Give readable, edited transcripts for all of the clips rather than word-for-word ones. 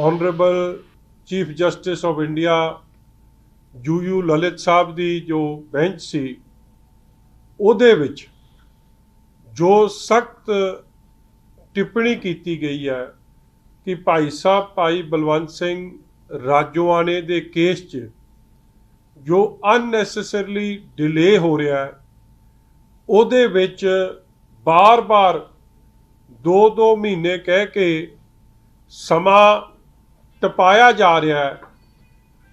Honourable chief justice of India you Lalit साहब की जो बेंच सी ਉਹਦੇ ਵਿੱਚ जो सख्त टिप्पणी की गई है कि भाई साहब भाई बलवंत सिंह राजोआने के केस च जो अननैसेसरली डिले हो रहा है ਉਹਦੇ ਵਿੱਚ बार बार 2-2 महीने कह के समा टपाया जा रहा है।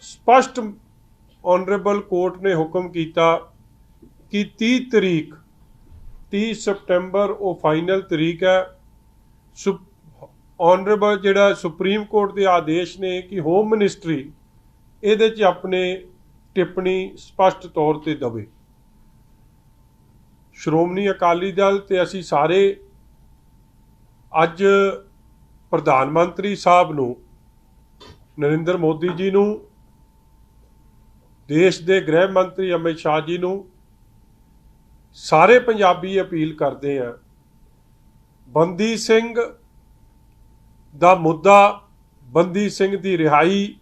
स्पष्ट ऑनरेबल कोर्ट ने हुक्म किया कि 30 सितंबर वो फाइनल तरीक है। ऑनरेबल जिहड़ा सुप्रीम कोर्ट के आदेश ने कि होम मिनिस्ट्री ये अपने टिप्पणी स्पष्ट तौर पर दवे। श्रोमणी अकाली दल ते असी सारे अज प्रधानमंत्री साहब नूं नरेंद्र मोदी जी नूं देश के गृह मंत्री अमित शाह जी नूं सारे पंजाबी अपील करते हैं, बंदी सिंह दा मुद्दा, बंदी सिंह की रिहाई,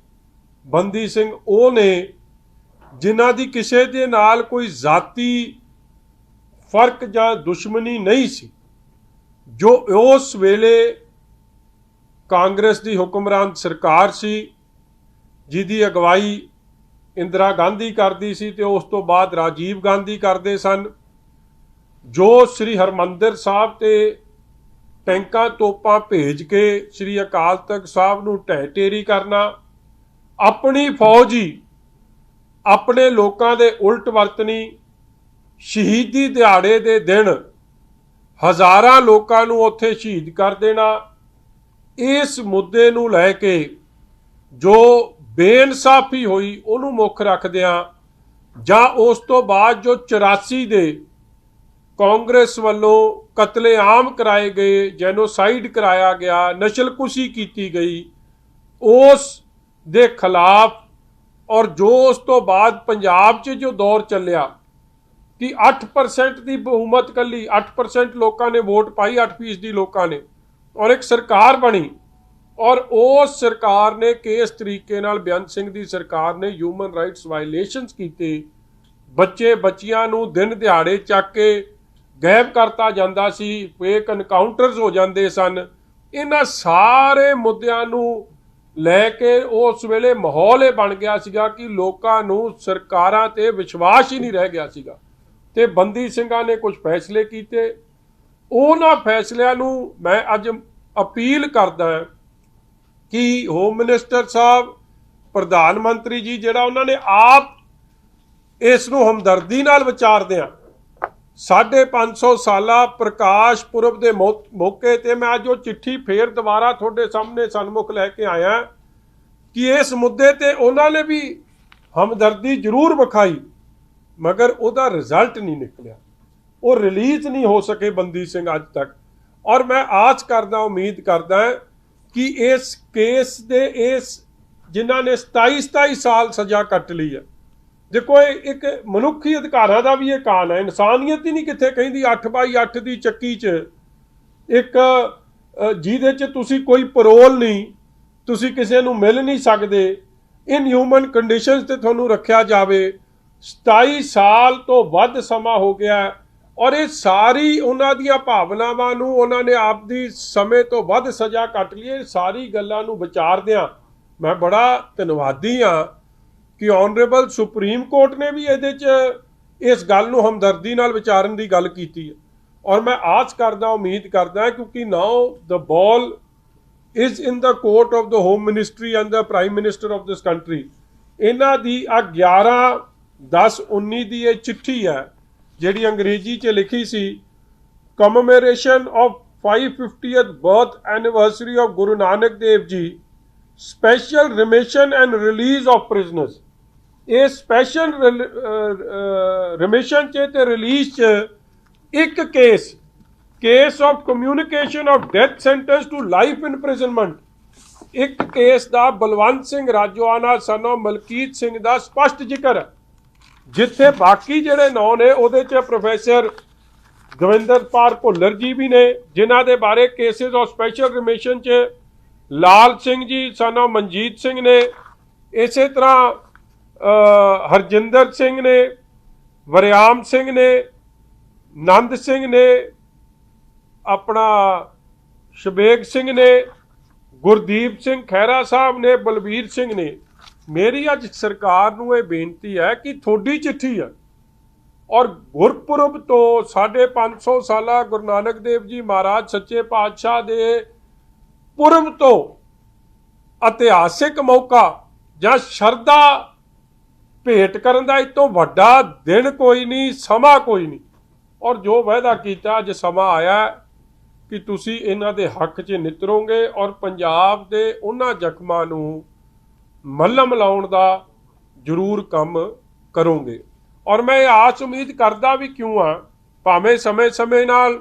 बंदी सिंह वो ने जिन्हां दी किसी दे नाल कोई जाती फर्क जां दुश्मनी नहीं सी, जो उस वेले कांग्रेस की हुक्मरान सरकार सी जिहदी अगवाई इंदिरा गांधी करती सी ते उस तो बाद राजीव गांधी करते सन। जो श्री हरमंदिर साहब ते टैंकां तोपां भेज के श्री अकाल तख्त साहब नूं ढह ढेरी करना, अपनी फौज ही अपने लोगों के उल्ट वरतनी, शहीदी दिहाड़े दे दिन हज़ारां लोगों नूं उत्थे शहीद कर देना, इस मुद्दे नूं लैके जो बेइंसाफी हुई उन्होंने मुख रखदियां जां उस तो बाद जो 84 दे कांग्रेस वालों कतलेआम कराए गए, जेनोसाइड कराया गया, नस्लकुशी की गई, उस दे खिलाफ और जो उस तो बाद पंजाब च जो दौर चलिया कि 8% की बहुमत कली 8% लोगों ने वोट पाई, 8% लोगों ने, और एक सरकार बनी और उस सरकार ने किस तरीके नाल बेअंत सिंह की सरकार ने ह्यूमन राइट्स वायलेशनस किए, बच्चे बच्चियां नूं दिन दिहाड़े चक के गायब करता जाता सी, फेक एनकाउंटर्स हो जाते सन। इन्हां सारे मुद्दिआं नूं लैके उस वेले माहौल ये बन गया सीगा कि लोकां नूं सरकारां ते विश्वास ही नहीं रह गया सीगा ते बंदी सिंघां ने कुछ फैसले कीते। उन्हां फैसलिਆਂ नूं मैं अज अपील करदा कि होम मिनिस्टर साहब प्रधानमंत्री जी जिहड़ा उन्होंने आप इस नूं हमदर्दी नाल विचारदे 550 साला प्रकाश पुरब के मौके ते मैं अज वो चिट्ठी फिर दोबारा थोड़े सामने सन्मुख लैके आया कि इस मुद्दे ते उन्होंने भी हमदर्दी जरूर विखाई, मगर उसका रिजल्ट नहीं निकलिया, वो रिलीज नहीं हो सके बंदी सिंह अज तक। और मैं आस करदा, उम्मीद करदा कि इस केस दे इस जिन्हां ने 27 साल सज़ा कट ली है, देखो एक मनुखी अधिकारां दा भी ये कान है, इंसानियत ही नहीं कित्थे कहिंदी 8x8 की चक्की च एक जिहदे च तुसी कोई परोल नहीं, तुसी किसी नूं मिल नहीं सकदे, इन ह्यूमन कंडीशनस ते तुहानूं रखिया जावे। 27 साल तो वध समा हो गया और ये सारी उन्हां दीयां भावनावां नूं उन्हां ने आपदी समय तो वध सज़ा कट ली। सारी गल्लां नूं विचारदिआं मैं बड़ा धन्नवादी हाँ कि ऑनरेबल सुप्रीम कोर्ट ने भी ये इस गल नूं हमदर्दी नाल विचारन की गल की है और मैं आस करदा, उम्मीद करदा क्योंकि now the ball is in the court of the home ministry and the prime minister of this country. इन्हां दी 11/10/19 की ये चिट्ठी है जिहड़ी अंग्रेजी च लिखी सी, commemoration of 550th birth anniversary of Guru Nanak Dev ji, special remission and release of prisoners. ये स्पैशल रिमिशन च रिलीज च एक case of communication of death sentence to life imprisonment, एक केस का बलवंत सिंह राजोआना सन ऑफ मलकीत सिंह का स्पष्ट जिक्र है, जिथे बाकी जिहड़े नौ ने उहदे च प्रोफैसर दविंदरपाल भुल्लर जी भी ने जिन्हां दे बारे केसिस ऑफ स्पैशल रिमिशन च ਲਾਲ ਸਿੰਘ ਜੀ ਸਾਨੂੰ ਮਨਜੀਤ ਸਿੰਘ ਨੇ, ਇਸੇ ਤਰ੍ਹਾਂ ਹਰਜਿੰਦਰ ਸਿੰਘ ਨੇ, ਵਰਿਆਮ ਸਿੰਘ ਨੇ, ਨੰਦ ਸਿੰਘ ਨੇ, ਆਪਣਾ ਸ਼ਬੇਗ ਸਿੰਘ ਨੇ, ਗੁਰਦੀਪ ਸਿੰਘ ਖਹਿਰਾ ਸਾਹਿਬ ਨੇ, ਬਲਬੀਰ ਸਿੰਘ ਨੇ। ਮੇਰੀ ਅੱਜ ਸਰਕਾਰ ਨੂੰ ਇਹ ਬੇਨਤੀ ਹੈ ਕਿ ਤੁਹਾਡੀ ਚਿੱਠੀ ਹੈ ਔਰ ਗੁਰਪੁਰਬ ਤੋਂ 550 ਸਾਲਾ ਗੁਰੂ ਨਾਨਕ ਦੇਵ ਜੀ ਮਹਾਰਾਜ ਸੱਚੇ ਪਾਤਸ਼ਾਹ ਦੇ ਪੁਰਬ ਤੋਂ ਇਤਿਹਾਸਿਕ ਮੌਕਾ ਜਾਂ ਸ਼ਰਧਾ ਭੇਟ ਕਰਨ ਦਾ ਇਸ ਤੋਂ ਵੱਡਾ ਦਿਨ ਕੋਈ ਨਹੀਂ, ਸਮਾਂ ਕੋਈ ਨਹੀਂ। ਔਰ ਜੋ ਵਾਅਦਾ ਕੀਤਾ ਅੱਜ ਸਮਾਂ ਆਇਆ ਕਿ ਤੁਸੀਂ ਇਹਨਾਂ ਦੇ ਹੱਕ 'ਚ ਨਿਤਰੋਗੇ ਔਰ ਪੰਜਾਬ ਦੇ ਉਹਨਾਂ ਜ਼ਖਮਾਂ ਨੂੰ ਮੱਲਮ ਲਾਉਣ ਦਾ ਜ਼ਰੂਰ ਕੰਮ ਕਰੋਗੇ। ਔਰ ਮੈਂ ਇਹ ਆਸ ਉਮੀਦ ਕਰਦਾ ਵੀ ਕਿਉਂ ਆ, ਭਾਵੇਂ ਸਮੇਂ ਨਾਲ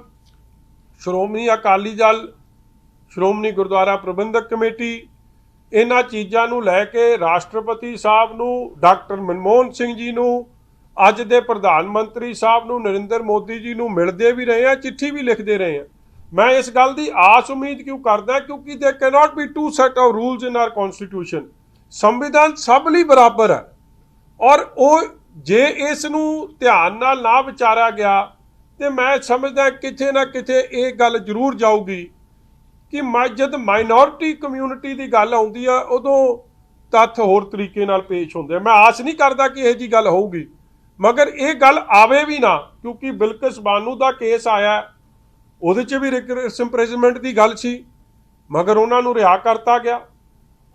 ਸ਼੍ਰੋਮਣੀ ਅਕਾਲੀ ਦਲ, ਸ਼੍ਰੋਮਣੀ ਗੁਰਦੁਆਰਾ ਪ੍ਰਬੰਧਕ ਕਮੇਟੀ ਇਹਨਾਂ ਚੀਜ਼ਾਂ ਨੂੰ ਲੈ ਕੇ ਰਾਸ਼ਟਰਪਤੀ ਸਾਹਿਬ ਨੂੰ, ਡਾਕਟਰ ਮਨਮੋਹਨ ਸਿੰਘ ਜੀ ਨੂੰ, ਅੱਜ ਦੇ ਪ੍ਰਧਾਨ ਮੰਤਰੀ ਸਾਹਿਬ ਨੂੰ ਨਰਿੰਦਰ ਮੋਦੀ ਜੀ ਨੂੰ ਮਿਲਦੇ ਵੀ ਰਹੇ ਆ, ਚਿੱਠੀ ਵੀ ਲਿਖਦੇ ਰਹੇ ਆ। ਮੈਂ ਇਸ ਗੱਲ ਦੀ ਆਸ ਉਮੀਦ ਕਿਉਂ ਕਰਦਾ ਕਿਉਂਕਿ there cannot be two set of rules in our constitution. ਸੰਵਿਧਾਨ ਸਭ ਲਈ ਬਰਾਬਰ ਹੈ ਔਰ ਉਹ ਜੇ ਇਸ ਨੂੰ ਧਿਆਨ ਨਾਲ ਨਾ ਵਿਚਾਰਿਆ ਗਿਆ ਤੇ ਮੈਂ ਸਮਝਦਾ ਕਿਤੇ ਨਾ ਕਿਤੇ ਇਹ ਗੱਲ ਜ਼ਰੂਰ ਜਾਊਗੀ ਕਿ ਜਦ ਮਾਈਨੋਰਿਟੀ ਕਮਿਊਨਿਟੀ ਦੀ ਗੱਲ ਆਉਂਦੀ ਆ ਉਦੋਂ ਤੱਥ ਹੋਰ ਤਰੀਕੇ ਨਾਲ ਪੇਸ਼ ਹੁੰਦੇ ਆ। ਮੈਂ ਆਸ ਨਹੀਂ ਕਰਦਾ ਕਿ ਇਹ ਜੀ ਗੱਲ ਹੋਊਗੀ, ਮਗਰ ਇਹ ਗੱਲ ਆਵੇ ਵੀ ਨਾ, ਕਿਉਂਕਿ ਬਿਲਕਿਸ ਬਾਨੂ ਦਾ ਕੇਸ ਆਇਆ, ਉਹਦੇ 'ਚ ਵੀ ਇੰਪ੍ਰਿਜ਼ਨਮੈਂਟ ਦੀ ਗੱਲ ਸੀ, ਮਗਰ ਉਹਨਾਂ ਨੂੰ ਰਿਹਾ ਕਰਤਾ ਗਿਆ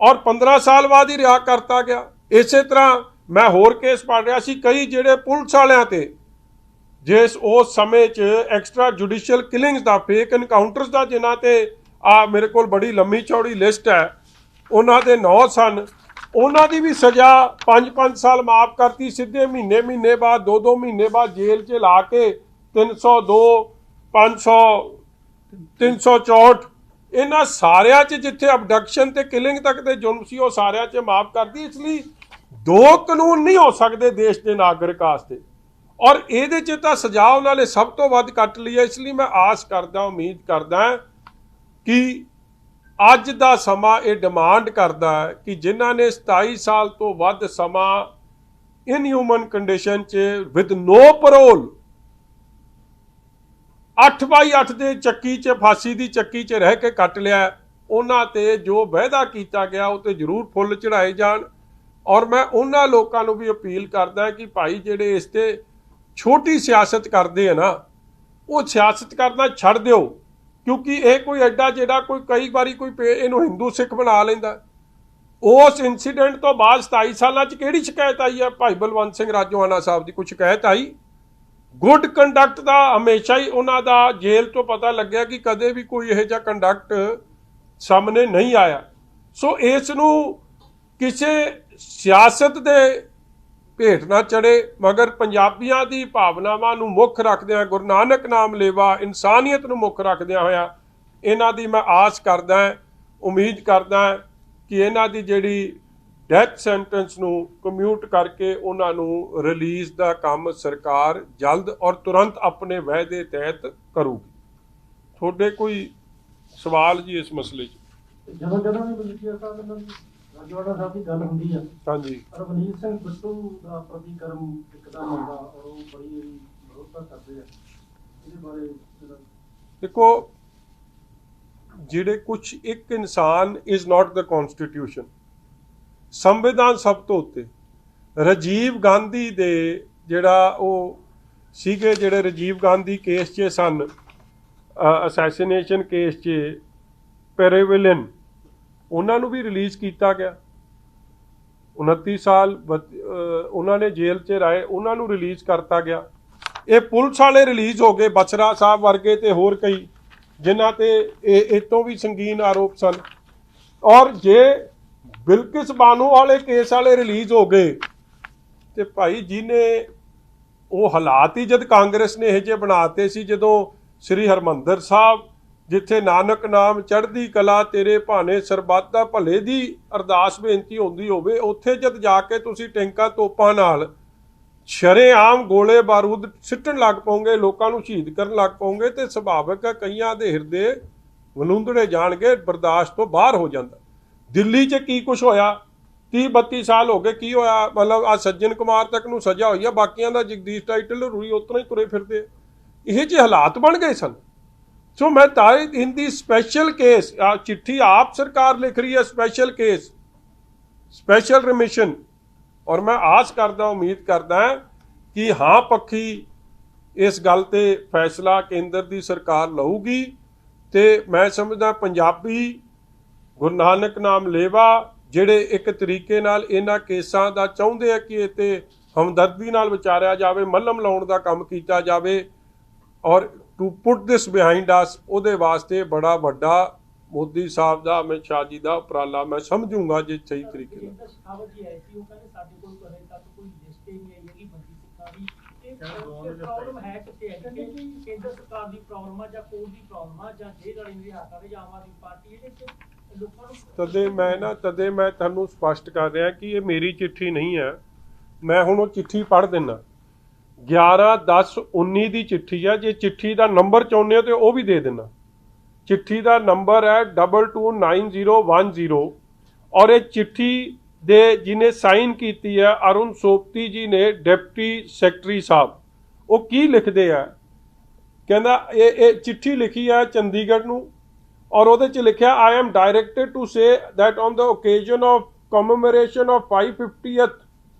ਔਰ 15 ਸਾਲ ਬਾਅਦ ਹੀ ਰਿਹਾ ਕਰਤਾ ਗਿਆ। ਇਸੇ ਤਰ੍ਹਾਂ ਮੈਂ ਹੋਰ ਕੇਸ ਪੜ੍ਹ ਰਿਹਾ ਸੀ, ਕਈ ਜਿਹੜੇ ਪੁਲਿਸ ਵਾਲਿਆਂ ਤੇ ਜਿਸ ਉਸ ਸਮੇਂ 'ਚ ਐਕਸਟਰਾ ਜੁਡੀਸ਼ੀਅਲ ਕਿਲਿੰਗਸ ਦਾ, ਫੇਕ ਐਨਕਾਊਂਟਰਸ ਦਾ, ਜਿਨ੍ਹਾਂ ਤੇ ਮੇਰੇ ਕੋਲ ਬੜੀ ਲੰਮੀ ਚੌੜੀ ਲਿਸਟ ਹੈ, ਉਹਨਾਂ ਦੇ 9 ਸਨ, ਉਹਨਾਂ ਦੀ ਵੀ ਸਜ਼ਾ 5-5 ਸਾਲ ਮਾਫ ਕਰਤੀ, ਸਿੱਧੇ ਮਹੀਨੇ ਬਾਅਦ 2-2 ਮਹੀਨੇ ਬਾਅਦ ਜੇਲ੍ਹ 'ਚ ਲਾ ਕੇ 302, 500, 364 ਇਹਨਾਂ ਸਾਰਿਆਂ 'ਚ ਜਿੱਥੇ ਅਬਡਕਸ਼ਨ ਤੇ ਕਿਲਿੰਗ ਤੱਕ ਦੇ ਜੁਰਮ ਸੀ ਉਹ ਸਾਰਿਆਂ 'ਚ ਮਾਫ ਕਰਤੀ। ਇਸ ਲਈ ਦੋ ਕਾਨੂੰਨ ਨਹੀਂ ਹੋ ਸਕਦੇ ਦੇਸ਼ ਦੇ ਨਾਗਰਿਕ ਵਾਸਤੇ ਔਰ ਇਹਦੇ 'ਚ ਤਾਂ ਸਜ਼ਾ ਉਹਨਾਂ ਨੇ ਸਭ ਤੋਂ ਵੱਧ ਕੱਟ ਲਈ ਹੈ। ਇਸ ਲਈ ਮੈਂ ਆਸ ਕਰਦਾ, ਉਮੀਦ ਕਰਦਾ ਕਿ ਅੱਜ ਦਾ ਸਮਾਂ ਇਹ ਡਿਮਾਂਡ ਕਰਦਾ ਹੈ ਕਿ ਜਿਨ੍ਹਾਂ ਨੇ 27 ਸਾਲ ਤੋਂ ਵੱਧ ਸਮਾਂ ਇਨਹਿਊਮਨ ਕੰਡੀਸ਼ਨ 'ਚ ਵਿਦ ਨੋ ਪੈਰੋਲ 8/8 ਦੇ ਚੱਕੀ 'ਚ, ਫਾਂਸੀ ਦੀ ਚੱਕੀ 'ਚ ਰਹਿ ਕੇ ਕੱਟ ਲਿਆ, ਉਹਨਾਂ ਤੇ ਜੋ ਵਾਅਦਾ ਕੀਤਾ ਗਿਆ ਉਹ ਤੇ ਜ਼ਰੂਰ ਫੁੱਲ ਚੜਾਏ ਜਾਣ। ਔਰ ਮੈਂ ਉਹਨਾਂ ਲੋਕਾਂ ਨੂੰ ਵੀ ਅਪੀਲ ਕਰਦਾ ਕਿ ਭਾਈ ਜਿਹੜੇ ਇਸ ਤੇ ਛੋਟੀ ਸਿਆਸਤ ਕਰਦੇ ਆ ਨਾ, ਉਹ ਸਿਆਸਤ ਕਰਨਾ ਛੱਡ ਦਿਓ, ਕਿਉਂਕਿ ਇਹ ਕੋਈ ਐਡਾ ਜਿਹੜਾ ਕੋਈ ਕਈ ਵਾਰੀ ਕੋਈ ਇਹਨੂੰ ਹਿੰਦੂ ਸਿੱਖ ਬਣਾ ਲੈਂਦਾ। ਉਸ ਇਨਸੀਡੈਂਟ ਤੋਂ ਬਾਅਦ 27 ਸਾਲਾਂ 'ਚ ਕਿਹੜੀ ਸ਼ਿਕਾਇਤ ਆਈ ਹੈ ਭਾਈ ਬਲਵੰਤ ਸਿੰਘ ਰਾਜੋਆਣਾ ਸਾਹਿਬ ਦੀ? ਕੋਈ ਸ਼ਿਕਾਇਤ ਆਈ? ਗੁੱਡ ਕੰਡਕਟ ਦਾ ਹਮੇਸ਼ਾ ਹੀ ਉਹਨਾਂ ਦਾ ਜੇਲ੍ਹ ਤੋਂ ਪਤਾ ਲੱਗਿਆ ਕਿ ਕਦੇ ਵੀ ਕੋਈ ਇਹੋ ਜਿਹਾ ਕੰਡਕਟ ਸਾਹਮਣੇ ਨਹੀਂ ਆਇਆ। ਸੋ ਇਸ ਨੂੰ ਕਿਸੇ ਸਿਆਸਤ ਦੇ ਭੇਟ ਨਾ ਚੜੇ, ਮਗਰ ਪੰਜਾਬੀਆਂ ਦੀ ਭਾਵਨਾਵਾਂ ਨੂੰ ਮੁੱਖ ਰੱਖਦਿਆਂ, ਗੁਰੂ ਨਾਨਕ ਨਾਮ ਲੇਵਾ, ਇਨਸਾਨੀਅਤ ਨੂੰ ਮੁੱਖ ਰੱਖਦਿਆਂ ਹੋਇਆ ਇਹਨਾਂ ਦੀ ਮੈਂ ਆਸ ਕਰਦਾ, ਉਮੀਦ ਕਰਦਾ ਕਿ ਇਹਨਾਂ ਦੀ ਜਿਹੜੀ ਡੈਥ ਸੈਂਟੈਂਸ ਨੂੰ ਕਮਿਊਟ ਕਰਕੇ ਉਹਨਾਂ ਨੂੰ ਰਿਲੀਜ਼ ਦਾ ਕੰਮ ਸਰਕਾਰ ਜਲਦ ਔਰ ਤੁਰੰਤ ਆਪਣੇ ਵਾਅਦੇ ਤਹਿਤ ਕਰੂਗੀ। ਤੁਹਾਡੇ ਕੋਈ ਸਵਾਲ ਜੀ ਇਸ ਮਸਲੇ 'ਚ? ਜਦੋਂ ਵੀ ਬਲਜੀਤ ਸਾਹਿਬ ਰਾਜੋਆਣਾ ਸਾਹਿਬ ਦੀ ਗੱਲ ਹੁੰਦੀ ਆ, ਹਾਂਜੀ, ਰਵਨੀਤ ਸਿੰਘ ਬਿੱਟੂ ਦਾ ਪ੍ਰਤੀਕਰਮ ਇੱਕਦਮ ਆਉਂਦਾ ਔਰ ਉਹ ਬੜੀ ਵਿਰੋਧਤਾ ਕਰਦੇ ਆ, ਇਹਦੇ ਬਾਰੇ ਦੇਖੋ ਜਿਹੜੇ ਕੁਝ ਇੱਕ ਇਨਸਾਨ ਇਜ਼ ਨਾਟ ਦ ਕਨਸਟੀਟਿਊਸ਼ਨ, ਸੰਵਿਧਾਨ ਸਭ ਤੋਂ ਉੱਤੇ। ਰਾਜੀਵ ਗਾਂਧੀ ਦੇ ਜਿਹੜਾ ਉਹ ਸੀਗੇ, ਜਿਹੜੇ ਰਾਜੀਵ ਗਾਂਧੀ ਕੇਸ 'ਚ ਸਨ, ਅਸੈਸੀਨੇਸ਼ਨ ਕੇਸ 'ਚ ਪੈਰੇਵਿਲਨ, ਉਹਨਾਂ ਨੂੰ ਵੀ ਰਿਲੀਜ਼ ਕੀਤਾ ਗਿਆ। 29 ਸਾਲ ਉਹਨਾਂ ਨੇ ਜੇਲ੍ਹ 'ਚ ਰਹੇ, ਉਹਨਾਂ ਨੂੰ ਰਿਲੀਜ਼ ਕਰਤਾ ਗਿਆ। ਇਹ ਪੁਲਿਸ ਵਾਲੇ ਰਿਲੀਜ਼ ਹੋ ਗਏ, ਬਸਰਾ ਸਾਹਿਬ ਵਰਗੇ ਤੇ ਹੋਰ ਕਈ ਜਿਨ੍ਹਾਂ ਤੇ ਇਹ ਤੋਂ ਵੀ ਸੰਗੀਨ ਆਰੋਪ ਸਨ। ਔਰ ਜੇ ਬਿਲਕਿਸ ਬਾਨੋ ਵਾਲੇ ਕੇਸ ਵਾਲੇ ਰਿਲੀਜ਼ ਹੋ ਗਏ ਤੇ ਭਾਈ ਜਿਹਨੇ ਉਹ ਹਾਲਾਤ ਹੀ ਜਦ ਕਾਂਗਰਸ ਨੇ ਇਹ ਜਿਹੇ ਬਣਾਤੇ ਸੀ, ਜਦੋਂ ਸ੍ਰੀ ਹਰਿਮੰਦਰ ਸਾਹਿਬ ਜਿੱਥੇ ਨਾਨਕ ਨਾਮ ਚੜ੍ਹਦੀ ਕਲਾ ਤੇਰੇ ਭਾਣੇ ਸਰਬੱਤ ਦਾ ਭਲੇ ਦੀ ਅਰਦਾਸ ਬੇਨਤੀ ਹੁੰਦੀ ਹੋਵੇ, ਉੱਥੇ ਜਦ ਜਾ ਕੇ ਤੁਸੀਂ ਟੈਂਕਾਂ ਤੋਪਾਂ ਨਾਲ ਸ਼ਰੇਆਮ ਗੋਲੇ ਬਾਰੂਦ ਸਿੱਟਣ ਲੱਗ ਪਓਗੇ, ਲੋਕਾਂ ਨੂੰ ਸ਼ਹੀਦ ਕਰਨ ਲੱਗ ਪਓਗੇ, ਤੇ ਸੁਭਾਵਿਕ ਹੈ ਕਈਆਂ ਦੇ ਹਿਰਦੇ ਵਲੂੰਧੜੇ ਜਾਣਗੇ, ਬਰਦਾਸ਼ਤ ਤੋਂ ਬਾਹਰ ਹੋ ਜਾਂਦਾ। ਦਿੱਲੀ 'ਚ ਕੀ ਕੁਛ ਹੋਇਆ, 30-32 ਸਾਲ ਹੋ ਗਏ, ਕੀ ਹੋਇਆ? ਮਤਲਬ ਆ ਸੱਜਣ ਕੁਮਾਰ ਤੱਕ ਨੂੰ ਸਜ਼ਾ ਹੋਈ ਆ, ਬਾਕੀਆਂ ਦਾ ਜਗਦੀਸ਼ ਟਾਈਟਲ ਰੂਈ ਉਤਨਾ ਹੀ ਤੁਰੇ ਫਿਰਦੇ। ਇਹ ਜਿਹੇ ਹਾਲਾਤ ਬਣ ਗਏ ਸਨ। ਸੋ ਮੈਂ ਤਾਂ ਹਿੰਦੀ ਸਪੈਸ਼ਲ ਕੇਸ चिट्ठी आप सरकार लिख रही है, स्पैशल केस, स्पैशल रिमिशन, और मैं आस करदा, उम्मीद करदा कि हाँ पक्षी इस गल ते फैसला केंद्र की सरकार लऊगी। तो मैं समझदा पंजाबी गुरु नानक नाम लेवा ਜਿਹੜੇ ਇੱਕ ਤਰੀਕੇ ਨਾਲ ਇਹਨਾਂ ਕੇਸਾਂ ਦਾ ਚਾਹੁੰਦੇ ਆ ਕਿ ਇਹ 'ਤੇ ਹਮਦਰਦੀ ਨਾਲ ਵਿਚਾਰਿਆ ਜਾਵੇ, ਮੱਲਮ ਲਾਉਣ ਦਾ ਕੰਮ ਕੀਤਾ ਜਾਵੇ, ਔਰ ਟੂ ਪੁੱਟ ਦਿਸ ਬਿਹਾਈਂਡ ਅਸ, ਉਹਦੇ ਵਾਸਤੇ ਬੜਾ ਵੱਡਾ ਮੋਦੀ ਸਾਹਿਬ ਦਾ, ਅਮਿਤ ਸ਼ਾਹ ਜੀ ਦਾ ਉਪਰਾਲਾ ਮੈਂ ਸਮਝੂੰਗਾ ਜੇ ਸਹੀ ਤਰੀਕੇ ਨਾਲ। ਤਦੇ ਮੈਂ ਤੁਹਾਨੂੰ ਸਪਸ਼ਟ ਕਰ ਰਿਹਾ ਕਿ ਇਹ ਮੇਰੀ ਚਿੱਠੀ ਨਹੀਂ ਹੈ। ਮੈਂ ਹੁਣ ਉਹ ਚਿੱਠੀ ਪੜ੍ਹ ਦਿੰਦਾ, 11/10/19 ਦੀ ਚਿੱਠੀ ਹੈ। ਜੇ ਚਿੱਠੀ ਦਾ ਨੰਬਰ ਚਾਹੁੰਦੇ ਹੋ ਤਾਂ ਉਹ ਵੀ ਦੇ ਦੇਣਾ। ਚਿੱਠੀ ਦਾ ਨੰਬਰ ਹੈ 229010, ਔਰ ਇਹ ਚਿੱਠੀ ਦੇ ਜਿਹਨੇ ਸਾਈਨ ਕੀਤੀ ਹੈ ਅਰੁਣ ਸੋਪਤੀ ਜੀ ਨੇ, ਡਿਪਟੀ ਸੈਕਟਰੀ ਸਾਹਿਬ। ਉਹ ਕੀ ਲਿਖਦੇ ਆ, ਕਹਿੰਦਾ ਇਹ ਚਿੱਠੀ ਲਿਖੀ ਹੈ ਚੰਡੀਗੜ੍ਹ ਨੂੰ, ਔਰ ਉਹਦੇ 'ਚ ਲਿਖਿਆ I am directed to say that on the occasion of commemoration of 550th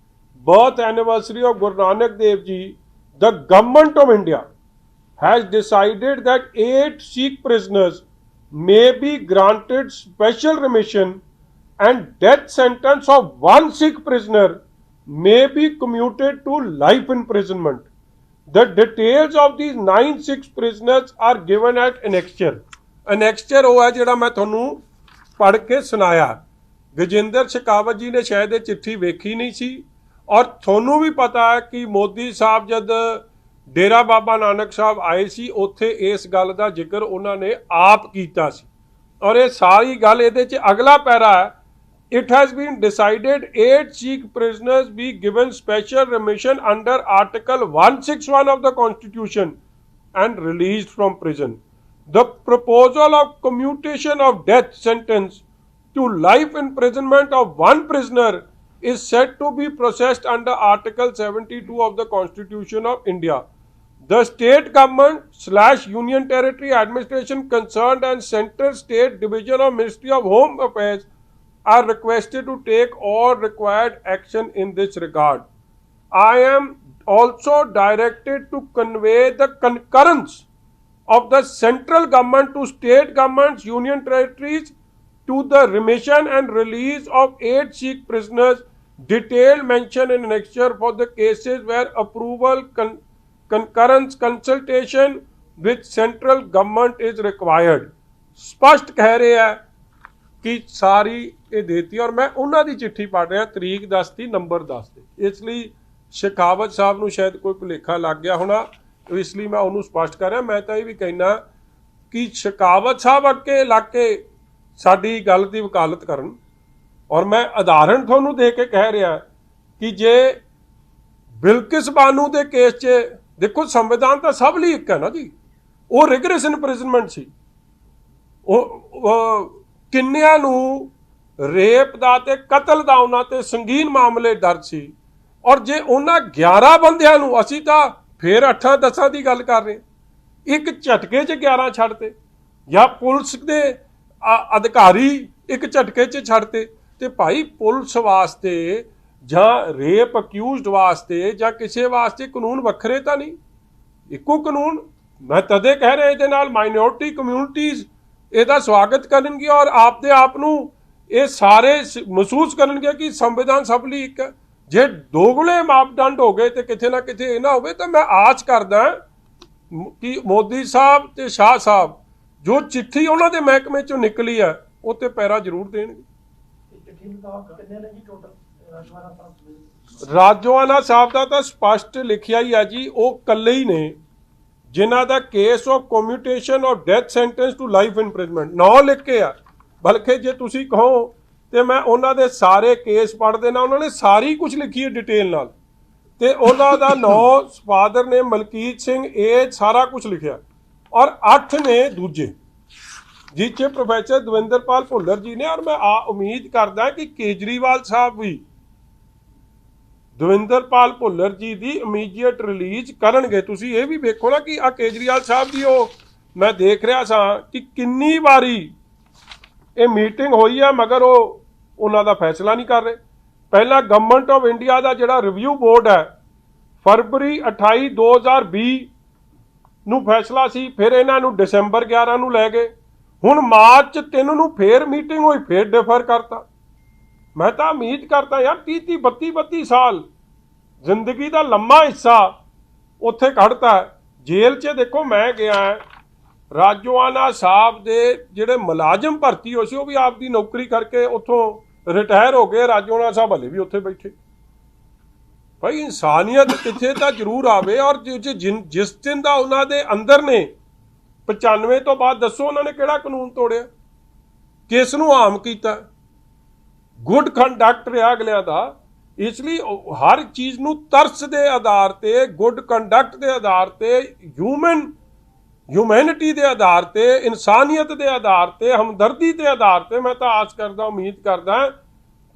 birth anniversary of Guru Nanak Dev Ji, the government of India has decided that 8 Sikh prisoners may be granted special remission and death sentence of 1 Sikh prisoner may be commuted to life imprisonment. The details of these 9 Sikh prisoners are given at annexure. ਅਨੈਕਸਚਰ ਉਹ ਹੈ ਜਿਹੜਾ ਮੈਂ ਤੁਹਾਨੂੰ ਪੜ੍ਹ ਕੇ ਸੁਣਾਇਆ। ਗਜਿੰਦਰ ਸ਼ੇਖਾਵਤ ਜੀ ਨੇ ਸ਼ਾਇਦ ਇਹ ਚਿੱਠੀ ਵੇਖੀ ਨਹੀਂ ਸੀ, ਔਰ ਤੁਹਾਨੂੰ ਵੀ ਪਤਾ ਹੈ ਕਿ ਮੋਦੀ ਸਾਹਿਬ ਜਦ ਡੇਰਾ ਬਾਬਾ ਨਾਨਕ ਸਾਹਿਬ ਆਏ ਸੀ, ਉੱਥੇ ਇਸ ਗੱਲ ਦਾ ਜ਼ਿਕਰ ਉਹਨਾਂ ਨੇ ਆਪ ਕੀਤਾ ਸੀ। ਔਰ ਇਹ ਸਾਰੀ ਗੱਲ ਇਹਦੇ 'ਚ ਅਗਲਾ ਪੈਰਾ ਹੈ, It has been decided 8 Sikh prisoners be given special remission under Article 161 of the Constitution and released from prison. The proposal of commutation of death sentence to life imprisonment of one prisoner is said to be processed under Article 72 of the Constitution of India. The state government / Union Territory administration concerned and Central State Division of Ministry of Home Affairs are requested to take all required action in this regard. I am also directed to convey the concurrence of the central government to state governments, union territories to the remission and release of 8 Sikh prisoners. Detailed mention in annexure for the cases where approval, concurrence, consultation with central government is required. स्पष्ट कह रहे हैं कि सारी ये देती, और मैं उन्होंने दी चिट्ठी पढ़ रहा, तरीक दसती, नंबर दसते, इसलिए शेखावत साहब को शायद कोई भुलेखा लग गया होना, इसलिए मैं उन्होंने स्पष्ट कर रहा। मैं तो ये भी कहना कि शेखावत साहब अगे लग के साडी गल की वकालत करन, और मैं उदाहरण थोनू दे के कह रहा कि जे बिल्किस बानू के केस च देखो, संविधान तो सब लिए एक है ना जी, वो रिगरस इंप्रिजनमेंट सी, किन्नियां नू रेप दा ते कतल दा उन्हां ते संगीन मामले दर्ज सी, और जे उन्हां 11 बंदियां नू असीं तां फिर 8-10 की गल कर रहे, एक झटके च 11 छड्डते, या पुलिस के अधिकारी एक झटके च छड्डते। ते भाई पुलिस वास्ते जां रेप अक्यूज़ड वास्ते जां किसी वास्ते कानून वखरे तां नहीं, इक्को कानून। मैं तदे कह रहा इहदे नाल माइनॉरिटी कम्यूनिटीज़ ਇਹਦਾ ਸਵਾਗਤ ਕਰਨਗੇ, ਔਰ ਆਪਦੇ ਆਪ ਨੂੰ ਇਹ ਸਾਰੇ ਮਹਿਸੂਸ ਕਰਨਗੇ ਕਿ ਸੰਵਿਧਾਨ ਸਭ ਲਈ ਇੱਕ। ਜੇ ਦੋਗਲੇ ਮਾਪਦੰਡ ਹੋ ਗਏ ਤੇ ਕਿਤੇ ਨਾ ਕਿਤੇ ਇਹ ਨਾ ਹੋਵੇ, ਤਾਂ ਮੈਂ ਆਸ ਕਰਦਾ ਕਿ ਮੋਦੀ ਸਾਹਿਬ ਤੇ ਸ਼ਾਹ ਸਾਹਿਬ ਜੋ ਚਿੱਠੀ ਉਹਨਾਂ ਦੇ ਮਹਿਕਮੇ ਚੋਂ ਨਿਕਲੀ ਹੈ ਉਹ ਤੇ ਪੈਰਾ ਜ਼ਰੂਰ ਦੇਣਗੇ। ਰਾਜੋਆਣਾ ਸਾਹਿਬ ਦਾ ਤਾਂ ਸਪਸ਼ਟ ਲਿਖਿਆ ਹੀ ਹੈ ਜੀ, ਉਹ ਇਕੱਲੇ ਹੀ ਨੇ ਜਿਨ੍ਹਾਂ ਦਾ case of commutation of death sentence to life imprisonment ਨਾਂ ਲਿਖ ਕੇ ਆ। ਬਲਕਿ ਜੇ ਤੁਸੀਂ ਕਹੋ ਤੇ ਮੈਂ ਉਹਨਾਂ ਦੇ ਸਾਰੇ ਕੇਸ ਪੜ੍ਹ ਦੇਣਾ, ਉਹਨਾਂ ਨੇ ਸਾਰੀ ਕੁਝ ਲਿਖੀ ਹੈ ਡਿਟੇਲ ਨਾਲ, ਤੇ ਉਹਨਾਂ ਦਾ ਨਾਂ ਫਾਦਰ ਨੇ ਮਲਕੀਤ ਸਿੰਘ, ਇਹ ਸਾਰਾ ਕੁਝ ਲਿਖਿਆ, ਔਰ 8 ਨੇ ਦੂਜੇ ਜਿਸ 'ਚ ਪ੍ਰੋਫੈਸਰ ਦਵਿੰਦਰਪਾਲ ਭੁੱਲਰ ਜੀ ਨੇ। ਔਰ ਮੈਂ ਉਮੀਦ ਕਰਦਾ ਕਿ ਕੇਜਰੀਵਾਲ ਸਾਹਿਬ ਵੀ ਦਵਿੰਦਰਪਾਲ ਭੁੱਲਰ ਜੀ ਦੀ ਇਮੀਡੀਏਟ ਰਿਲੀਜ਼ ਕਰਨਗੇ। ਤੁਸੀਂ ਇਹ ਵੀ ਵੇਖੋ ਨਾ ਕਿ ਆ ਕੇਜਰੀਵਾਲ ਸਾਹਿਬ ਦੀ ਉਹ ਮੈਂ ਦੇਖ ਰਿਹਾ ਸਾਂ ਕਿ ਕਿੰਨੀ ਵਾਰੀ ਇਹ ਮੀਟਿੰਗ ਹੋਈ ਹੈ, ਮਗਰ ਉਹ ਉਹਨਾਂ ਦਾ ਫੈਸਲਾ ਨਹੀਂ ਕਰ ਰਹੇ। ਪਹਿਲਾਂ ਗਵਰਨਮੈਂਟ ਆਫ ਇੰਡੀਆ ਦਾ ਜਿਹੜਾ ਰਿਵਿਊ ਬੋਰਡ ਹੈ, ਫਰਵਰੀ 28 2020 ਨੂੰ ਫੈਸਲਾ ਸੀ, ਫਿਰ ਇਹਨਾਂ ਨੂੰ ਦਸੰਬਰ 11 ਨੂੰ ਲੈ ਗਏ, ਹੁਣ ਮਾਰਚ 3 ਨੂੰ ਫੇਰ ਮੀਟਿੰਗ ਹੋਈ, ਫੇਰ ਡਿਫਰ ਕਰਤਾ। ਮੈਂ ਤਾਂ ਉਮੀਦ ਕਰਦਾ ਯਾਰ 30 32 ਸਾਲ ਜ਼ਿੰਦਗੀ ਦਾ ਲੰਮਾ ਹਿੱਸਾ ਉੱਥੇ ਕੱਢਤਾ। ਜੇਲ੍ਹ 'ਚ ਦੇਖੋ ਮੈਂ ਗਿਆ, ਰਾਜੋਆਣਾ ਸਾਹਿਬ ਦੇ ਜਿਹੜੇ ਮੁਲਾਜ਼ਮ ਭਰਤੀ ਹੋਏ ਸੀ ਉਹ ਵੀ ਆਪਦੀ ਨੌਕਰੀ ਕਰਕੇ ਉੱਥੋਂ ਰਿਟਾਇਰ ਹੋ ਗਏ, ਰਾਜੋਆਣਾ ਸਾਹਿਬ ਹਲੇ ਵੀ ਉੱਥੇ ਬੈਠੇ। ਭਾਈ ਇਨਸਾਨੀਅਤ ਕਿੱਥੇ ਤਾਂ ਜ਼ਰੂਰ ਆਵੇ। ਔਰ ਜਿਸ ਦਿਨ ਦਾ ਉਹਨਾਂ ਦੇ ਅੰਦਰ ਨੇ 95 ਤੋਂ ਬਾਅਦ ਦੱਸੋ ਉਹਨਾਂ ਨੇ ਕਿਹੜਾ ਕਾਨੂੰਨ ਤੋੜਿਆ, ਕਿਸ ਨੂੰ ਆਮ ਕੀਤਾ? ਗੁੱਡ ਕੰਡਕਟ ਰਿਹਾ ਅਗਲਿਆਂ ਦਾ। ਇਸ ਲਈ ਹਰ ਚੀਜ਼ ਨੂੰ ਤਰਸ ਦੇ ਆਧਾਰ ਤੇ, ਗੁੱਡ ਕੰਡਕਟ ਦੇ ਆਧਾਰ ਤੇ, ਹਿਊਮੈਨਿਟੀ ਦੇ ਆਧਾਰ ਤੇ, ਇਨਸਾਨੀਅਤ ਦੇ ਆਧਾਰ ਤੇ, ਹਮਦਰਦੀ ਦੇ ਆਧਾਰ ਤੇ ਮੈਂ ਤਾਂ ਆਸ ਕਰਦਾ, ਉਮੀਦ ਕਰਦਾ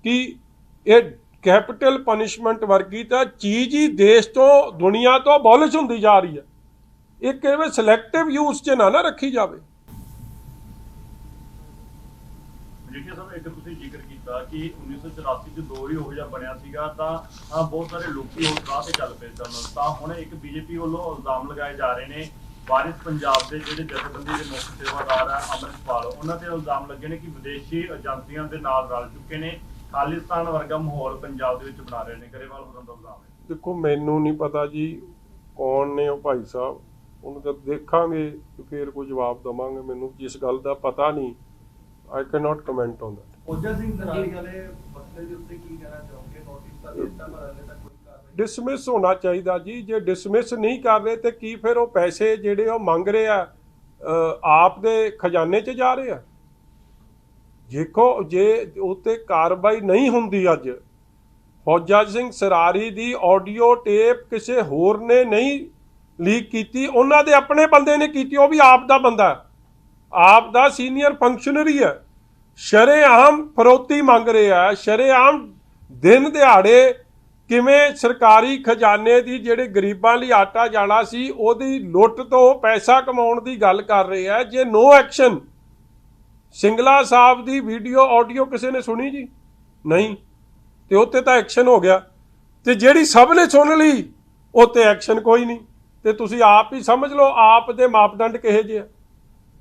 ਕਿ ਇਹ ਕੈਪੀਟਲ ਪਨਿਸ਼ਮੈਂਟ ਵਰਗੀ ਤਾਂ ਚੀਜ਼ ਹੀ ਦੇਸ਼ ਤੋਂ, ਦੁਨੀਆ ਤੋਂ ਅਬੋਲਿਸ਼ ਹੁੰਦੀ ਜਾ ਰਹੀ ਹੈ। ਇਹ ਕਿਵੇਂ ਸਿਲੈਕਟਿਵ ਯੂਜ਼ 'ਚ ਨਾ ਰੱਖੀ ਜਾਵੇ। ਮਜੀਠੀਆ ਸਾਹਿਬ, ਇੱਕ ਤੁਸੀਂ ਜ਼ਿਕਰ ਕੀਤਾ ਕਿ 1984 ਚ ਦੌਰ ਹੀ ਉਹੋ ਜਿਹਾ ਬਣਿਆ ਸੀਗਾ, ਤਾਂ ਬਹੁਤ ਸਾਰੇ ਲੋਕੀ ਉਸ ਰਾਹ ਤੇ ਚੱਲ ਪਏ ਸਨ। ਤਾਂ ਹੁਣ ਇੱਕ ਬੀਜੇਪੀ ਵੱਲੋਂ ਇਲਜ਼ਾਮ ਲਗਾਏ ਜਾ ਰਹੇ ਨੇ, ਵਾਰਿਸ ਪੰਜਾਬ ਦੇ ਜਿਹੜੇ ਜਥੇਬੰਦੀ ਦੇ ਮੁੱਖ ਸੇਵਾਦਾਰ ਹੈ ਅੰਮ੍ਰਿਤਪਾਲ, ਉਹਨਾਂ ਤੇ ਇਲਜ਼ਾਮ ਲੱਗੇ ਨੇ ਕਿ ਵਿਦੇਸ਼ੀ ਏਜੰਸੀਆਂ ਦੇ ਨਾਲ ਰਲ ਚੁੱਕੇ ਨੇ, ਖਾਲਿਸਤਾਨ ਵਰਗਾ ਮਾਹੌਲ ਪੰਜਾਬ ਦੇ ਵਿੱਚ ਬਣਾ ਰਹੇ ਨੇ। ਗਰੇਵਾਲ ਹੋਰਾਂ ਦਾ ਇਲਜ਼ਾਮ ਹੈ। ਦੇਖੋ ਮੈਨੂੰ ਨਹੀਂ ਪਤਾ ਜੀ ਕੌਣ ਨੇ ਉਹ ਭਾਈ ਸਾਹਿਬ, ਉਹਨੂੰ ਜਦ ਦੇਖਾਂਗੇ ਫਿਰ ਕੋਈ ਜਵਾਬ ਦੇਵਾਂਗੇ। ਮੈਨੂੰ ਜਿਸ ਗੱਲ ਦਾ ਪਤਾ ਨਹੀਂ, I cannot comment on that. Ojha Singh ਦਰਾੜੀ ਵਾਲੇ ਮਸਲੇ ਦੇ ਉੱਤੇ ਕੀ ਕਹਿਣਾ ਚਾਹੋਗੇ? ਨੋਟਿਸ ਤਾਂ ਦਿੱਤਾ ਪਰ ਹਲੇ ਤੱਕ ਕੋਈ ਕਾਰਵਾਈ ਡਿਸਮਿਸ ਹੋਣਾ ਚਾਹੀਦਾ ਜੀ। ਜੇ ਡਿਸਮਿਸ ਨਹੀਂ ਕਰ ਰਹੇ ਤੇ ਕੀ ਫਿਰ ਉਹ ਪੈਸੇ ਜਿਹੜੇ ਉਹ ਮੰਗ ਰਹੇ ਆ ਆਪ ਦੇ ਖਜ਼ਾਨੇ 'ਚ ਜਾ ਰਹੇ ਆ? ਦੇਖੋ ਜੇ ਉੱਤੇ ਕਾਰਵਾਈ ਨਹੀਂ ਹੁੰਦੀ, ਅੱਜ ਫੌਜਾ ਸਿੰਘ ਸਰਾਰੀ ਦੀ ਆਡੀਓ ਟੇਪ ਕਿਸੇ ਹੋਰ ਨੇ ਨਹੀਂ ਲੀਕ ਕੀਤੀ, ਉਹਨਾਂ ਦੇ ਆਪਣੇ ਬੰਦੇ ਨੇ ਕੀਤੀ, ਉਹ ਵੀ ਆਪ ਦਾ ਬੰਦਾ, ਆਪ ਦਾ ਸੀਨੀਅਰ ਫੰਕਸ਼ਨਰੀ ਹੈ। ਸ਼ਰੇਆਮ ਫਰੋਤੀ ਮੰਗ ਰਿਹਾ, ਸ਼ਰੇਆਮ ਦਿਨ ਦਿਹਾੜੇ ਕਿਵੇਂ ਸਰਕਾਰੀ ਖਜ਼ਾਨੇ ਦੀ ਜਿਹੜੇ ਗਰੀਬਾਂ ਲਈ ਆਟਾ ਜਾਣਾ ਸੀ ਉਹਦੀ ਲੁੱਟ ਤੋਂ ਪੈਸਾ ਕਮਾਉਣ ਦੀ ਗੱਲ ਕਰ ਰਹੇ ਆ। ਜੇ ਨੋ ਐਕਸ਼ਨ, ਸਿੰਗਲਾ ਸਾਹਿਬ ਦੀ ਵੀਡੀਓ ਆਡੀਓ ਕਿਸੇ ਨੇ ਸੁਣੀ ਜੀ? ਨਹੀਂ, ਤੇ ਉੱਤੇ ਤਾਂ ਐਕਸ਼ਨ ਹੋ ਗਿਆ, ਤੇ ਜਿਹੜੀ ਸਭ ਨੇ ਸੁਣ ਲਈ ਉੱਤੇ ਐਕਸ਼ਨ ਕੋਈ ਨਹੀਂ। ਤੇ ਤੁਸੀਂ ਆਪ ਹੀ ਸਮਝ ਲਓ ਆਪ ਦੇ ਮਾਪਦੰਡ ਕਿਹੋ ਜਿਹੇ ਆ,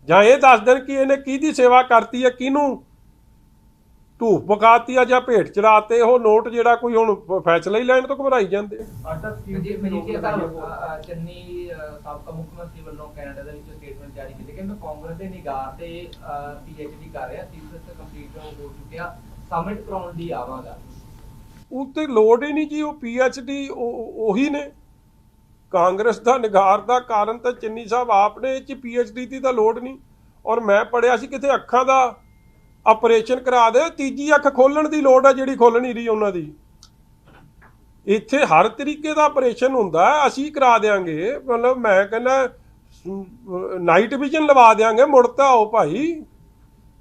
ਜਾਂ ਇਹ ਦੱਸ ਦੇਣ ਕਿ ਇਹਨੇ ਕਿਹਦੀ ਸੇਵਾ ਕਰਤੀ ਹੈ, ਕਿਹਨੂੰ ਧੂਫ ਪਕਾਤੀ ਆ ਜਾਂ ਭੇਟ ਚੜਾਤੇ। ਉਹ ਨੋਟ ਜਿਹੜਾ ਕੋਈ ਹੁਣ ਫੈਸਲਾ ਹੀ ਲੈਣ ਤੋਂ ਘਬਰਾਈ ਜਾਂਦੇ। ਚੰਨੀ ਸਾਬਕਾ ਮੁੱਖ ਮੰਤਰੀ ਵੱਲੋਂ ਕੈਨੇਡਾ ਦੇ ਵਿੱਚ ਸਟੇਟਮੈਂਟ ਜਾਰੀ ਕੀਤੀ ਕਿ ਮੈਂ ਕਾਂਗਰਸ ਦੇ ਨਿਗਾਹ ਤੇ ਪੀਐਚਡੀ ਕਰ ਰਿਹਾ, ਥੀਸਿਸ ਕੰਪਲੀਟ ਹੋ ਚੁੱਕਿਆ, ਸਬਮਿਟ ਕਰਾਉਣ ਲਈ ਆਵਾਂਗਾ। ਉੱਤੇ ਲੋੜ ਹੀ ਨਹੀਂ ਜੀ, ਉਹ ਪੀਐਚਡੀ ਉਹੀ ਨੇ। ਕਾਂਗਰਸ ਦਾ ਨਿਗਾਰ ਦਾ ਕਾਰਨ ਤਾਂ ਚੰਨੀ ਸਾਹਿਬ ਆਪ ਨੇ, ਇਹ 'ਚ ਪੀਐਚਡੀ ਦੀ ਤਾਂ ਲੋੜ ਨਹੀਂ। ਔਰ ਮੈਂ ਪੜ੍ਹਿਆ ਸੀ ਕਿਤੇ ਅੱਖਾਂ ਦਾ ਆਪਰੇਸ਼ਨ ਕਰਾ ਦੇ, ਤੀਜੀ ਅੱਖ ਖੋਲਣ ਦੀ ਲੋੜ ਹੈ ਜਿਹੜੀ ਖੁੱਲ ਨਹੀਂ ਰਹੀ ਉਹਨਾਂ ਦੀ। ਇੱਥੇ ਹਰ ਤਰੀਕੇ ਦਾ ਆਪਰੇਸ਼ਨ ਹੁੰਦਾ, ਅਸੀਂ ਕਰਾ ਦਿਆਂਗੇ। ਮਤਲਬ ਮੈਂ ਕਹਿੰਦਾ ਨਾਈਟ ਵਿਜ਼ਨ ਲਵਾ ਦਿਆਂਗੇ, ਮੁੜ ਤਾਂ ਆਓ ਭਾਈ,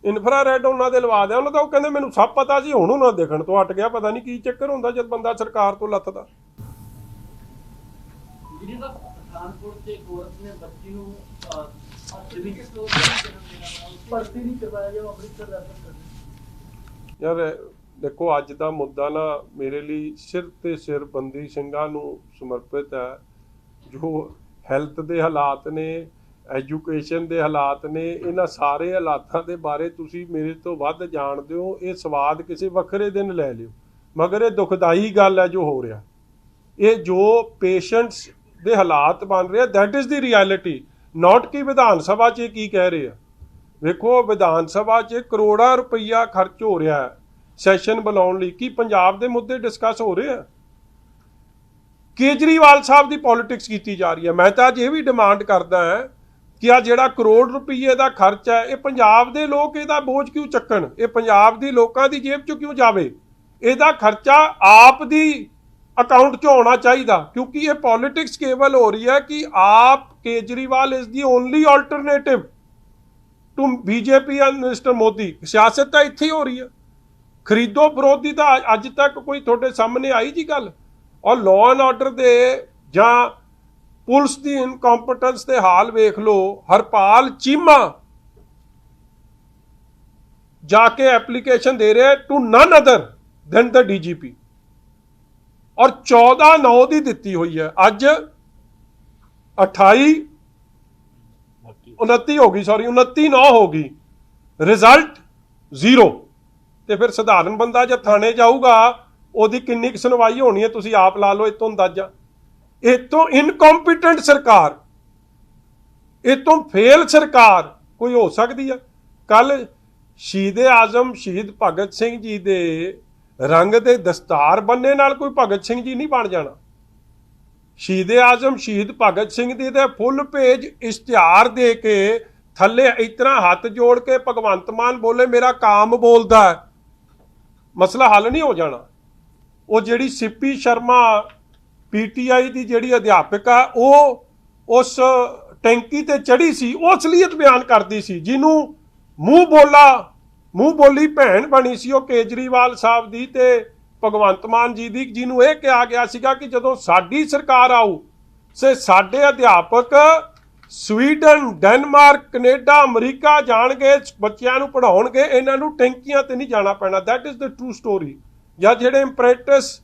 ਇਨਫਰਾਰੈਡ ਉਹਨਾਂ ਦੇ ਲਵਾ ਦਿਆਂ। ਉਹਨਾਂ ਦਾ ਉਹ ਕਹਿੰਦੇ ਮੈਨੂੰ ਸਭ ਪਤਾ ਸੀ, ਹੁਣ ਉਹਨਾਂ ਦੇਖਣ ਤੋਂ ਹਟ ਗਿਆ। ਪਤਾ ਨਹੀਂ ਕੀ ਚੱਕਰ ਹੁੰਦਾ ਜਦ ਬੰਦਾ ਸਰਕਾਰ ਤੋਂ ਲੱਥਦਾ। ਪਠਾਨਕੋਟ ਤੇ ਔਰਤ ਨੇ ਬੱਚੀ ਨੂੰ ਭਰਤੀ ਨਹੀਂ ਕਰਵਾਇਆ ਗਿਆ, ਅੰਮ੍ਰਿਤਸਰ ਰੈਫਰ ਕਰ। ਯਾਰ ਦੇਖੋ ਅੱਜ ਦਾ ਮੁੱਦਾ ਨਾ ਮੇਰੇ ਲਈ ਸਿਰ ਤੇ ਸਿਰ ਬੰਦੀ ਸਿੰਘਾਂ ਨੂੰ ਸਮਰਪਿਤ ਹੈ। ਜੋ ਹੈਲਥ ਦੇ ਹਾਲਾਤ ਨੇ, ਐਜੂਕੇਸ਼ਨ ਦੇ ਹਾਲਾਤ ਨੇ, ਇਹਨਾਂ ਸਾਰੇ ਹਾਲਾਤਾਂ ਦੇ ਬਾਰੇ ਤੁਸੀਂ ਮੇਰੇ ਤੋਂ ਵੱਧ ਜਾਣਦੇ ਹੋ। ਇਹ ਸਵਾਦ ਕਿਸੇ ਵੱਖਰੇ ਦਿਨ ਲੈ ਲਿਓ, ਮਗਰ ਇਹ ਦੁਖਦਾਈ ਗੱਲ ਹੈ ਜੋ ਹੋ ਰਿਹਾ। ਇਹ ਜੋ ਪੇਸ਼ੈਂਟਸ ਦੇ ਹਾਲਾਤ ਬਣ ਰਹੇ, ਦੈਟ ਇਜ਼ ਦੀ ਰਿਐਲਿਟੀ, ਨਾਟ ਕਿ ਵਿਧਾਨ ਸਭਾ 'ਚ ਕੀ ਕਹਿ ਰਹੇ ਆ। ਵੇਖੋ ਵਿਧਾਨ ਸਭਾ 'ਚ ਕਰੋੜਾਂ ਰੁਪਈਆ ਖਰਚ ਹੋ ਰਿਹਾ ਹੈ ਸੈਸ਼ਨ ਬੁਲਾਉਣ ਲਈ। ਕੀ ਪੰਜਾਬ ਦੇ ਮੁੱਦੇ ਡਿਸਕਸ ਹੋ ਰਹੇ ਆ? ਕੇਜਰੀਵਾਲ ਸਾਹਿਬ ਦੀ ਪੋਲਿਟਿਕਸ ਕੀਤੀ ਜਾ ਰਹੀ ਹੈ। ਮੈਂ ਤਾਂ ਅੱਜ ਇਹ ਵੀ ਡਿਮਾਂਡ ਕਰਦਾ ਹਾਂ ਕਿ ਆ ਜਿਹੜਾ ਕਰੋੜ ਰੁਪਈਏ ਦਾ ਖਰਚ ਹੈ, ਇਹ ਪੰਜਾਬ ਦੇ ਲੋਕ ਇਹਦਾ ਬੋਝ ਕਿਉਂ ਚੱਕਣ? ਇਹ ਪੰਜਾਬ ਦੀ ਲੋਕਾਂ ਦੀ ਜੇਬ 'ਚੋਂ ਕਿਉਂ ਜਾਵੇ? ਇਹਦਾ ਖਰਚਾ ਆਪ ਦੀ ਅਕਾਊਂਟ 'ਚ ਹੋਣਾ ਚਾਹੀਦਾ, ਕਿਉਂਕਿ ਇਹ ਪੋਲਿਟਿਕਸ ਕੇਵਲ ਹੋ ਰਹੀ ਹੈ ਕਿ AAP Kejriwal is the only alternative. To BJP and mister Modi. ਸਿਆਸਤ ਤਾਂ ਇੱਥੇ ਹੀ ਹੋ ਰਹੀ ਹੈ। ਖਰੀਦੋ ਫਰੋਖਤੀ ਤਾਂ ਅੱਜ ਤੱਕ ਕੋਈ ਤੁਹਾਡੇ ਸਾਹਮਣੇ ਆਈ ਜੀ ਗੱਲ। ਔਰ ਲਾਅ ਐਂਡ ਆਰਡਰ ਦੇ ਜਾਂ ਪੁਲਿਸ ਦੀ ਇਨਕੰਪੀਟੈਂਸ ਦੇ ਹਾਲ ਵੇਖ ਲਓ। ਹਰਪਾਲ ਚੀਮਾ ਜਾ ਕੇ ਐਪਲੀਕੇਸ਼ਨ ਦੇ ਰਿਹਾ to none other than the DGP, ਔਰ 14/9 ਦੀ ਦਿੱਤੀ ਹੋਈ ਹੈ। ਅੱਜ 29 ਹੋ ਗਈ, ਸੌਰੀ 29/9 ਹੋ ਗਈ, ਰਿਜ਼ਲਟ 0। ਤੇ ਫਿਰ ਸਧਾਰਨ ਬੰਦਾ ਜਦ ਥਾਣੇ ਜਾਊਗਾ ਉਹਦੀ ਕਿੰਨੀ ਕੁ ਸੁਣਵਾਈ ਹੋਣੀ ਹੈ ਤੁਸੀਂ ਆਪ ਲਾ ਲਓ ਇਹ ਤੋਂ ਅੰਦਾਜ਼ਾ। ਇਹ ਤੋਂ ਇਨਕੰਪੀਟੈਂਟ ਸਰਕਾਰ, ਇਹ ਤੋਂ ਫੇਲ ਸਰਕਾਰ ਕੋਈ ਹੋ ਸਕਦੀ ਹੈ? ਕੱਲ ਸ਼ਹੀਦ ਆਜ਼ਮ ਸ਼ਹੀਦ ਭਗਤ ਸਿੰਘ ਜੀ ਦੇ ਰੰਗ ਦੇ ਦਸਤਾਰ ਬੰਨੇ ਨਾਲ ਕੋਈ ਭਗਤ ਸਿੰਘ ਜੀ ਨਹੀਂ ਬਣ ਜਾਣਾ। ਸ਼ਹੀਦ ਆਜ਼ਮ ਸ਼ਹੀਦ ਭਗਤ ਸਿੰਘ ਜੀ ਦੇ ਫੁੱਲ ਪੇਜ ਇਸ਼ਤਿਹਾਰ ਦੇ ਕੇ ਥੱਲੇ ਇਸ ਤਰ੍ਹਾਂ ਹੱਥ ਜੋੜ ਕੇ ਭਗਵੰਤ ਮਾਨ ਬੋਲੇ ਮੇਰਾ ਕਾਮ ਬੋਲਦਾ ਹੈ, ਮਸਲਾ ਹੱਲ ਨਹੀਂ ਹੋ ਜਾਣਾ। ਉਹ ਜਿਹੜੀ ਸਿੱਪੀ ਸ਼ਰਮਾ ਪੀਟੀਆਈ ਦੀ ਜਿਹੜੀ ਅਧਿਆਪਕ ਆ, ਉਹ ਉਸ ਟੈਂਕੀ ਤੇ ਚੜੀ ਸੀ, ਉਹ ਅਸਲੀਅਤ ਬਿਆਨ ਕਰਦੀ ਸੀ। ਜਿਹਨੂੰ ਮੂੰਹ ਬੋਲੀ ਭੈਣ ਬਣੀ ਸੀ ਉਹ ਕੇਜਰੀਵਾਲ ਸਾਹਿਬ ਦੀ ਤੇ ਭਗਵੰਤ ਮਾਨ ਜੀ ਦੀ, ਜਿਹਨੂੰ ਇਹ ਕਿਹਾ ਗਿਆ ਸੀਗਾ ਕਿ ਜਦੋਂ ਸਾਡੀ ਸਰਕਾਰ ਆਊ ਸੇ ਸਾਡੇ ਅਧਿਆਪਕ ਸਵੀਡਨ, ਡੈਨਮਾਰਕ, ਕੈਨੇਡਾ, ਅਮਰੀਕਾ ਜਾਣਗੇ, ਬੱਚਿਆਂ ਨੂੰ ਪੜ੍ਹਾਉਣਗੇ, ਇਹਨਾਂ ਨੂੰ ਟੈਂਕੀਆਂ ਤੇ ਨਹੀਂ ਜਾਣਾ ਪੈਣਾ। That is the true story. ਜਾਂ ਜਿਹੜੇ ਇੰਪਰੈਟਸ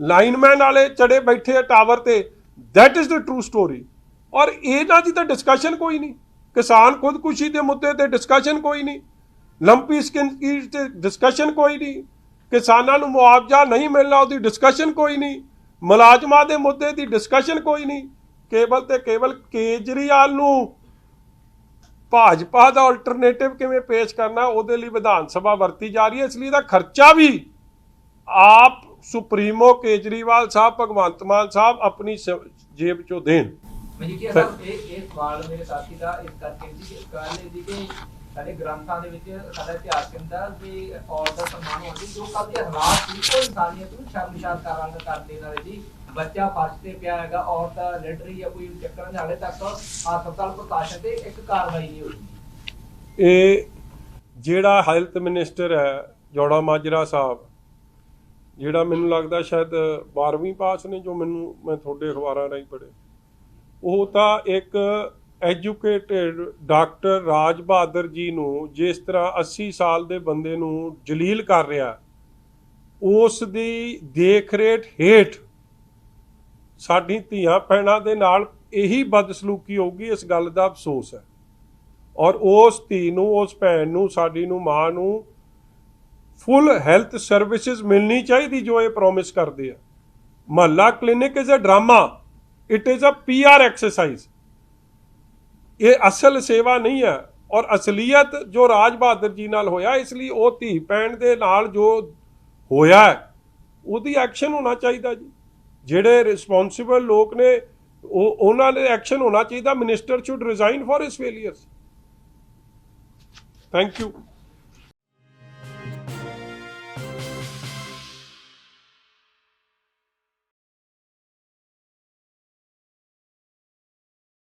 ਲਾਈਨਮੈਨ ਵਾਲੇ ਚੜੇ ਬੈਠੇ ਆ ਟਾਵਰ ਤੇ, that is the true story. ਔਰ ਇਹਨਾਂ ਦੀ ਤਾਂ ਡਿਸਕਸ਼ਨ ਕੋਈ ਨਹੀਂ। ਕਿਸਾਨ ਖੁਦਕੁਸ਼ੀ ਦੇ ਮੁੱਦੇ ਤੇ ਡਿਸਕਸ਼ਨ ਕੋਈ ਨਹੀਂ, ਲੰਪੀ ਸਕਿਨ ਕੀ ਤੇ ਡਿਸਕਸ਼ਨ ਕੋਈ ਨਹੀਂ, ਕਿਸਾਨਾਂ ਨੂੰ ਮੁਆਵਜ਼ਾ ਨਹੀਂ ਮਿਲਣਾ ਉਹਦੀ ਡਿਸਕਸ਼ਨ ਕੋਈ ਨਹੀਂ, ਮੁਲਾਜ਼ਮਾਂ ਦੇ ਮੁੱਦੇ ਦੀ ਡਿਸਕਸ਼ਨ ਕੋਈ ਨਹੀਂ। ਕੇਵਲ ਤੇ ਕੇਵਲ ਕੇਜਰੀਵਾਲ ਨੂੰ ਭਾਜਪਾ ਦਾ ਆਲਟਰਨੇਟਿਵ ਕਿਵੇਂ ਪੇਸ਼ ਕਰਨਾ ਉਹਦੇ ਲਈ ਵਿਧਾਨ ਸਭਾ ਵਰਤੀ ਜਾ ਰਹੀ ਹੈ। ਇਸ ਲਈ ਦਾ ਖਰਚਾ ਵੀ ਆਪ ਸੁਪਰੀਮੋ ਕੇਜਰੀਵਾਲ ਸਾਹਿਬ, ਭਗਵੰਤ ਮਾਨ ਸਾਹਿਬ ਆਪਣੀ ਜੇਬ ਚੋਂ ਦੇਣ। ਮਜੀਠੀਆ ਸਾਹਿਬ ਇਹ ਸਵਾਲ ਮੇਰੇ ਸਾਥੀ ਦਾ ਇਸ ਕਰਕੇ ਸੀ ਕਿ ਗੱਲ ਇਹ ਸੀ ਕਿ ਸਾਡੇ ਗ੍ਰੰਥਾਂ ਦੇ ਵਿੱਚ ਸਾਡਾ ਇਤਿਹਾਸ ਕਹਿੰਦਾ ਵੀ ਔਰਤ ਦਾ ਸਨਮਾਨ ਹੋਣਾ ਚਾਹੀਦਾ। ਜੋ ਕੱਲ੍ਹ ਦੇ ਹਾਲਾਤ ਸੀ ਉਹ ਇਨਸਾਨੀਅਤ ਨੂੰ ਸ਼ਰਮਸ਼ਾਰ ਕਰਦੇ ਨਾਲ ਜੀ ਬੱਚਾ ਫਰਸ਼ ਤੇ ਪਿਆ ਹੈਗਾ, ਔਰਤ ਲਿਟਰੀ ਜਾਂ ਕੋਈ ਚੱਕਰ ਨਹੀਂ, ਹਾਲੇ ਤੱਕ ਹਸਪਤਾਲ ਪ੍ਰਸ਼ਾਸਨ ਤੇ ਇੱਕ ਕਾਰਵਾਈ ਨਹੀਂ ਹੋਈ। ਇਹ ਜਿਹੜਾ ਹੈਲਥ ਮਿਨਿਸਟਰ ਹੈ ਜੋੜਾ ਮਾਜਰਾ ਸਾਹਿਬ, ਜਿਹੜਾ ਮੈਨੂੰ ਲੱਗਦਾ ਸ਼ਾਇਦ 12ਵੀਂ ਪਾਸ ਨੇ, ਜੋ ਮੈਂ ਤੁਹਾਡੇ ਅਖਬਾਰਾਂ ਰਾਹੀਂ ਪੜ੍ਹੇ, ਉਹ ਤਾਂ ਇੱਕ ਐਜੂਕੇਟਿਡ ਡਾਕਟਰ ਰਾਜ ਬਹਾਦਰ ਜੀ ਨੂੰ ਜਿਸ ਤਰ੍ਹਾਂ 80 ਸਾਲ ਦੇ ਬੰਦੇ ਨੂੰ ਜਲੀਲ ਕਰ ਰਿਹਾ, ਉਸ ਦੀ ਦੇਖ ਰੇਖ ਹੇਠ ਸਾਡੀ ਧੀਆਂ ਭੈਣਾਂ ਦੇ ਨਾਲ ਇਹੀ ਬਦਸਲੂਕੀ ਹੋਊਗੀ। ਇਸ ਗੱਲ ਦਾ ਅਫਸੋਸ ਹੈ। ਔਰ ਉਸ ਧੀ ਨੂੰ, ਉਸ ਭੈਣ ਨੂੰ, ਸਾਡੀ ਨੂੰ, ਮਾਂ ਨੂੰ ਫੁੱਲ ਹੈਲਥ ਸਰਵਿਸਿਜ਼ ਮਿਲਣੀ ਚਾਹੀਦੀ ਜੋ ਇਹ ਪ੍ਰੋਮਿਸ ਕਰਦੇ ਆ। Mohalla clinic is a drama, it is a PR exercise. ਇਹ ਅਸਲ ਸੇਵਾ ਨਹੀਂ ਹੈ। ਔਰ ਅਸਲੀਅਤ ਜੋ ਰਾਜ ਬਹਾਦਰ ਜੀ ਨਾਲ ਹੋਇਆ, ਇਸ ਲਈ ਉਹ ਧੀ ਭੈਣ ਦੇ ਨਾਲ ਜੋ ਹੋਇਆ ਉਹਦੀ ਐਕਸ਼ਨ ਹੋਣਾ ਚਾਹੀਦਾ ਜੀ। ਜਿਹੜੇ ਰਿਸਪੌਂਸਿਬਲ ਲੋਕ ਨੇ ਉਹਨਾਂ ਦੇ ਐਕਸ਼ਨ ਹੋਣਾ ਚਾਹੀਦਾ। Minister should resign for his failures. Thank you.